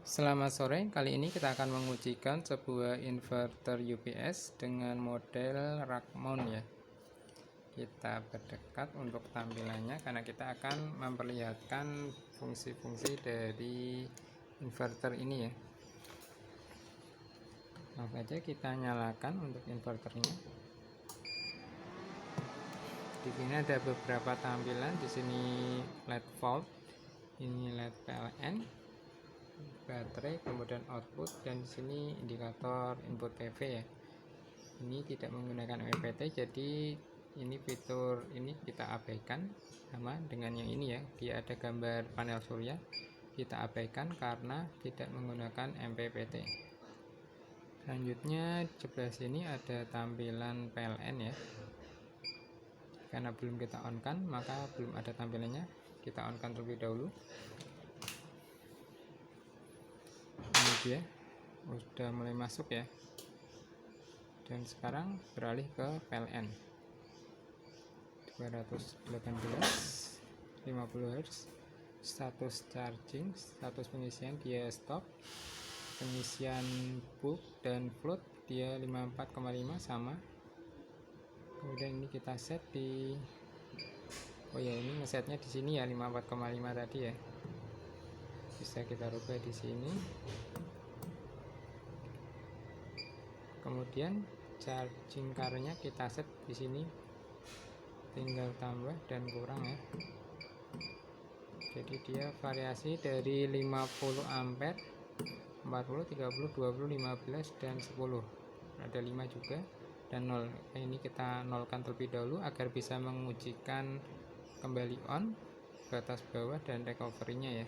Selamat sore, kali ini kita akan mengujikan sebuah inverter UPS dengan model rack mount ya. Kita berdekat untuk tampilannya karena kita akan memperlihatkan fungsi-fungsi dari inverter ini ya. Langsung aja kita nyalakan untuk inverternya. Di sini ada beberapa tampilan, di sini LED volt, ini LED PLN, baterai, kemudian output, dan di sini indikator input PV ya. Ini tidak menggunakan MPPT, jadi ini fitur ini kita abaikan sama dengan yang ini ya. Dia ada gambar panel surya, kita abaikan karena tidak menggunakan MPPT. Selanjutnya sebelah sini ada tampilan PLN ya. Karena belum kita on kan, maka belum ada tampilannya. Kita on kan terlebih dahulu. Ini dia, sudah mulai masuk ya. Dan sekarang beralih ke PLN 218 50 Hz. Status charging, status pengisian dia stop, pengisian bulk dan float dia 54,5 sama. Kemudian ini kita set di ini ngesetnya di sini ya 54,5 tadi ya. Bisa kita rubah di sini. Kemudian charging current-nya kita set di sini, tinggal tambah dan kurang ya. Jadi dia variasi dari 50 ampere, 40, 30, 20, 15 dan 10. Ada 5 juga dan 0. Ini kita nolkan terlebih dahulu agar bisa mengujikan kembali on, batas bawah dan recovery-nya ya.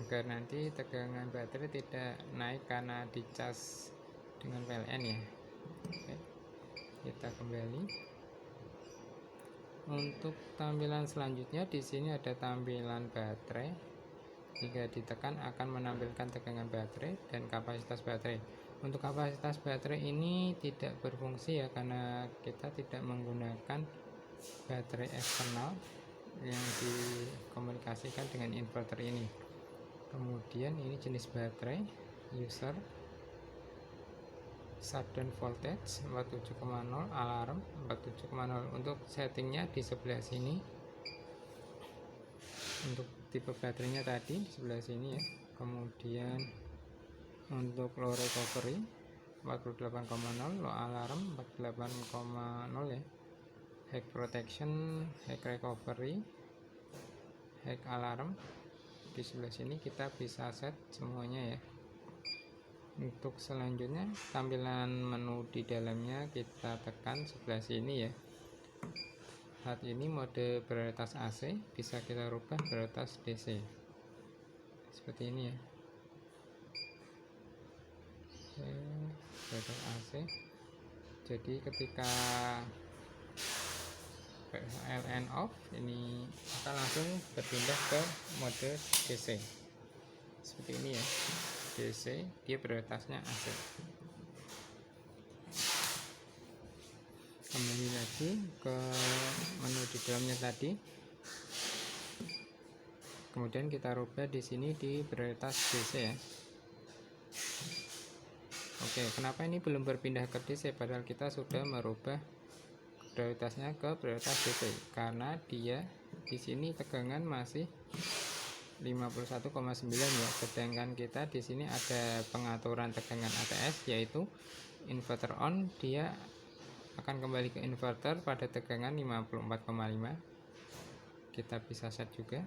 Agar nanti tegangan baterai tidak naik karena dicas dengan PLN ya. Oke, kita kembali. Untuk tampilan selanjutnya di sini ada tampilan baterai. Jika ditekan akan menampilkan tegangan baterai dan kapasitas baterai. Untuk kapasitas baterai ini tidak berfungsi ya karena kita tidak menggunakan baterai eksternal yang dikomunikasikan dengan inverter ini. Kemudian ini jenis baterai, user, shutdown voltage 47,0, alarm 47,0. Untuk settingnya di sebelah sini. Untuk tipe baterainya tadi di sebelah sini ya. Kemudian untuk low recovery 48,0, low alarm 48,0 ya. Hack protection, hack recovery, hack alarm di sebelah sini kita bisa set semuanya ya. Untuk selanjutnya tampilan menu di dalamnya kita tekan sebelah sini ya. Saat ini mode prioritas AC, bisa kita rubah prioritas DC seperti ini ya. Oke, prioritas AC, jadi ketika PLN off ini akan langsung berpindah ke mode DC seperti ini ya. DC dia prioritasnya AC. Kembali lagi ke menu di dalamnya tadi, kemudian kita rubah di sini di prioritas DC ya. Oke, kenapa ini belum berpindah ke DC padahal kita sudah merubah prioritasnya ke prioritas DC? Karena dia di sini tegangan masih 51,9 ya, sedangkan kita di sini ada pengaturan tegangan ATS yaitu inverter on, dia akan kembali ke inverter pada tegangan 54,5. Kita bisa set juga.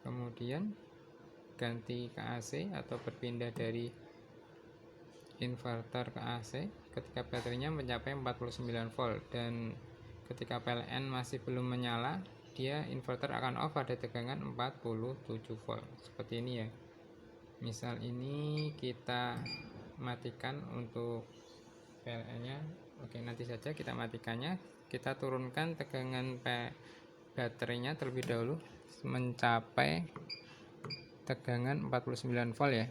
Kemudian ganti ke AC atau berpindah dari inverter ke AC ketika baterainya mencapai 49 volt, dan ketika PLN masih belum menyala dia inverter akan off pada tegangan 47 volt seperti ini ya. Misal ini kita matikan untuk PLN nya. Oke, nanti saja kita matikannya. Kita turunkan tegangan baterainya terlebih dahulu mencapai tegangan 49 volt ya.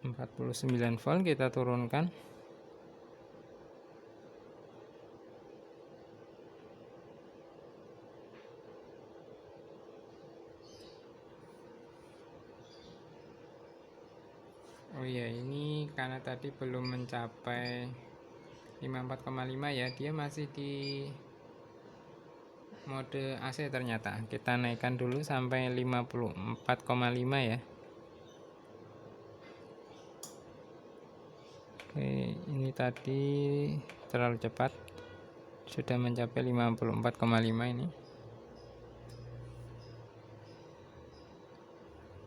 49 volt kita turunkan. Oh iya, ini karena tadi belum mencapai 54,5 ya, dia masih di mode AC ternyata. Kita naikkan dulu sampai 54,5 ya. Oke, ini tadi terlalu cepat, sudah mencapai 54,5 ini.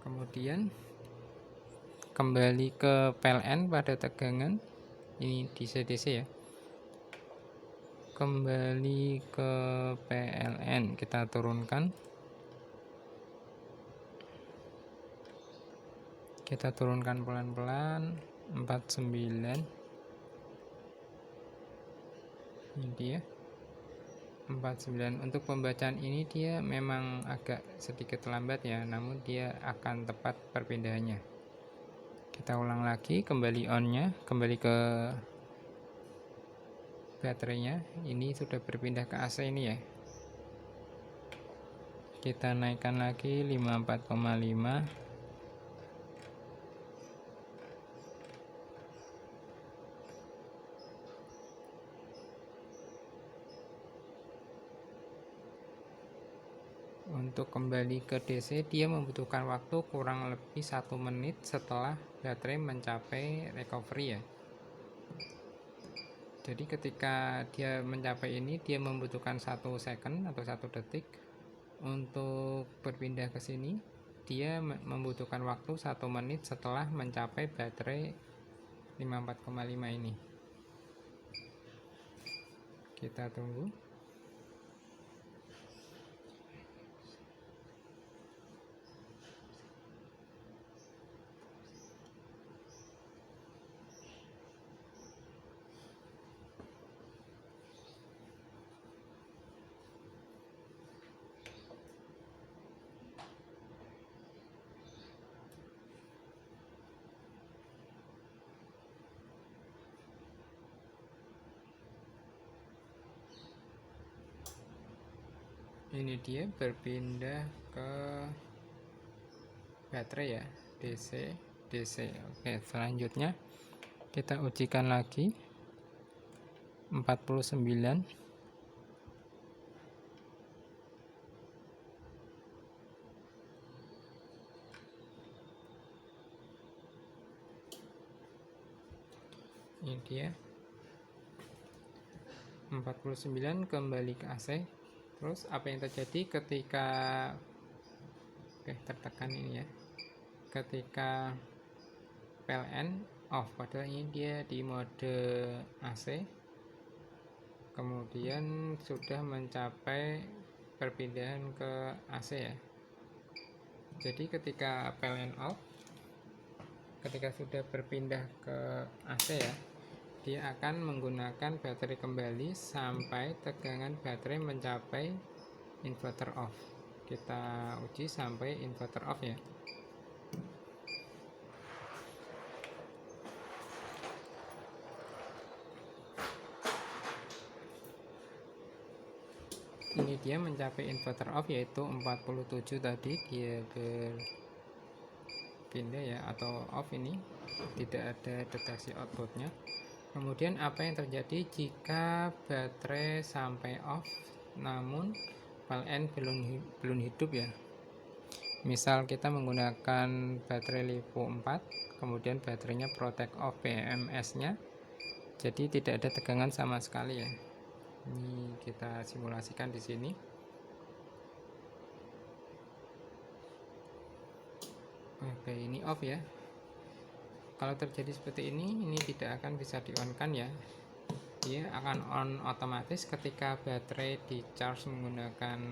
Kemudian kembali ke PLN pada tegangan ini di CDC ya. Kembali ke PLN, kita turunkan. Kita turunkan pelan-pelan 49. Ini dia 49. Untuk pembacaan ini dia memang agak sedikit lambat ya, namun dia akan tepat perpindahannya. Kita ulang lagi, kembali on-nya, kembali ke baterainya. Ini sudah berpindah ke AC ini ya. Kita naikkan lagi 54,5. Untuk kembali ke DC dia membutuhkan waktu kurang lebih 1 menit setelah baterai mencapai recovery ya. Jadi ketika dia mencapai ini, dia membutuhkan 1 second atau 1 detik. Untuk berpindah ke sini dia membutuhkan waktu 1 menit setelah mencapai baterai 54,5 ini. Kita tunggu. Ini dia berpindah ke baterai ya, DC. Oke, selanjutnya kita ujikan lagi 49. Ini dia 49 kembali ke AC. Terus apa yang terjadi ketika tertekan ini ya, ketika PLN off, padahal ini dia di mode AC, kemudian sudah mencapai perpindahan ke AC ya. Jadi ketika PLN off, ketika sudah berpindah ke AC ya, dia akan menggunakan baterai kembali sampai tegangan baterai mencapai inverter off. Kita uji sampai inverter off ya. Ini dia mencapai inverter off, yaitu 47 tadi dia berpindah ya, atau off. Ini tidak ada deteksi outputnya. Kemudian apa yang terjadi jika baterai sampai off namun PLN belum hidup ya. Misal kita menggunakan baterai LiPo 4, kemudian baterainya protect off BMS nya, jadi tidak ada tegangan sama sekali ya. Ini kita simulasikan di sini. Oke, ini off ya. Kalau terjadi seperti ini tidak akan bisa di on kan ya. Dia akan on otomatis ketika baterai di charge menggunakan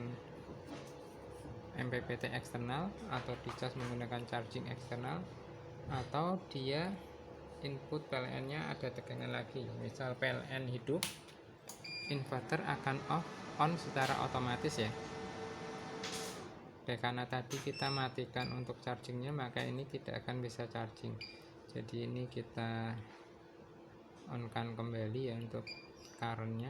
MPPT eksternal, atau di charge menggunakan charging eksternal, atau dia input PLN nya ada tegangan lagi. Misal PLN hidup, inverter akan on secara otomatis ya. Karena tadi kita matikan untuk chargingnya, maka ini tidak akan bisa charging. Jadi ini kita on kan kembali ya untuk currentnya.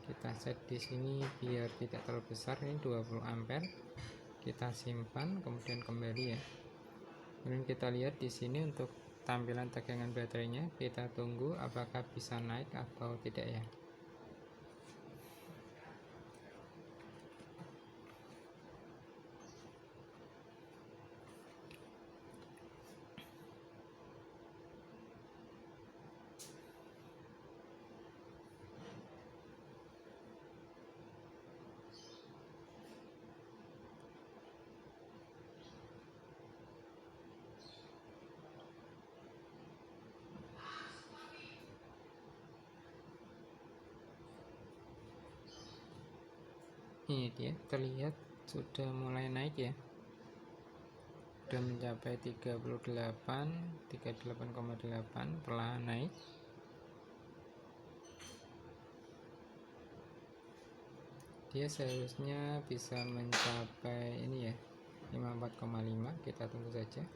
Kita set di sini biar tidak terlalu besar, ini 20 ampere. kita simpan, kemudian kembali ya. Kemudian kita lihat di sini untuk tampilan tegangan baterainya, kita tunggu apakah bisa naik atau tidak ya. Ini dia, terlihat sudah mulai naik ya, sudah mencapai 38,8, perlahan naik. Dia seharusnya bisa mencapai ini ya, 54,5. Kita tunggu saja.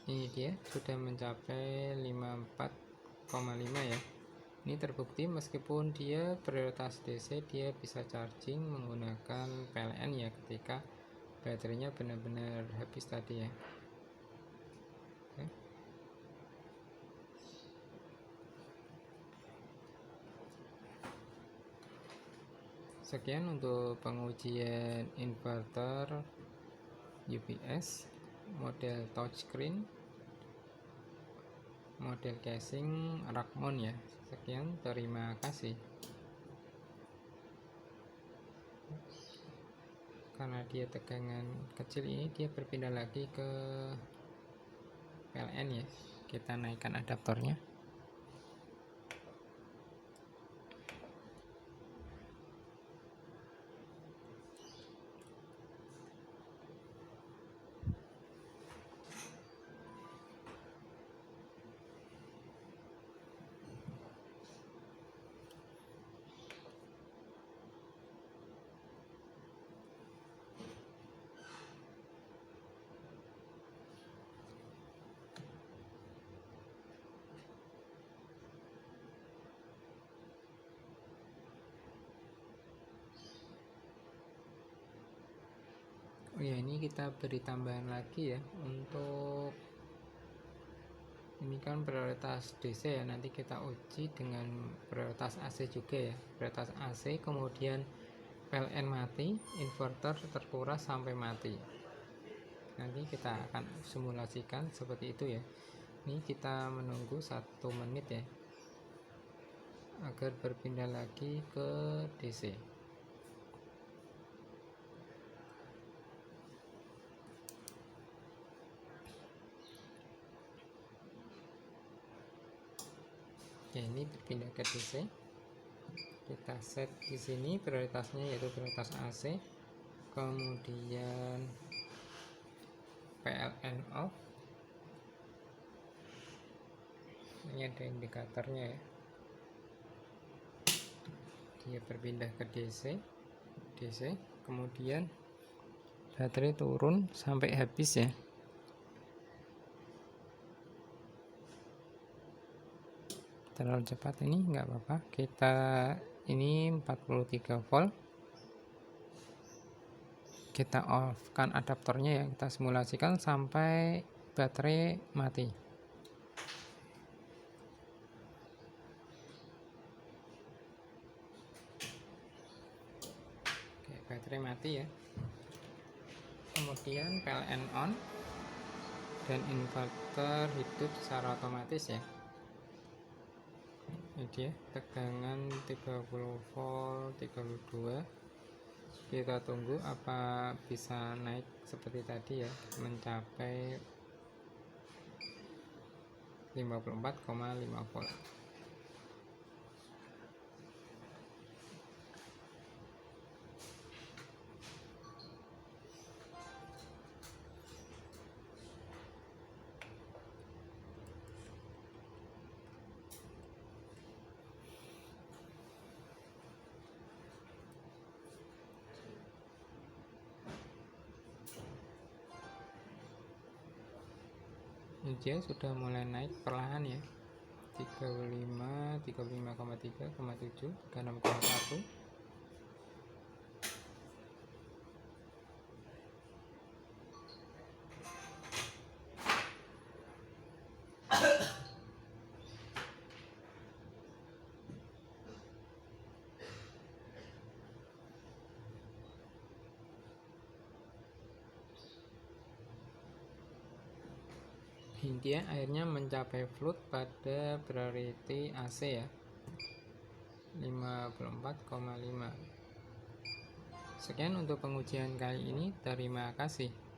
Ini dia sudah mencapai 54,5 ya. Ini terbukti meskipun dia prioritas DC, dia bisa charging menggunakan PLN ya, ketika baterainya benar-benar habis tadi ya. Oke. Sekian untuk pengujian inverter UPS model touchscreen, model casing rack mount ya. Sekian, terima kasih. Karena dia tegangan kecil ini, dia berpindah lagi ke PLN ya. Kita naikkan adaptornya. Oh ya, ini kita beri tambahan lagi ya, untuk ini kan prioritas DC ya, nanti kita uji dengan prioritas AC juga ya. Prioritas AC, kemudian PLN mati, inverter terkuras sampai mati. Nanti kita akan simulasikan seperti itu ya. Ini kita menunggu 1 menit ya, agar berpindah lagi ke DC. Ya, ini berpindah ke DC. Kita set di sini prioritasnya yaitu prioritas AC, kemudian PLN off. Ini ada indikatornya ya, dia berpindah ke DC, kemudian baterai turun sampai habis ya. Terlalu cepat ini nggak apa-apa, kita ini 43 volt, kita off kan adaptornya ya, kita simulasikan sampai baterai mati. Oke, baterai mati ya, kemudian PLN on dan inverter hidup secara otomatis ya. Ini dia tegangan 30 volt 32. Kita tunggu apa bisa naik seperti tadi ya, mencapai 54,5 volt. Ini dia sudah mulai naik perlahan ya. 35, 35,3, 36,1. Intinya airnya mencapai flood pada priority AC ya, 54,5. Sekian untuk pengujian kali ini, terima kasih.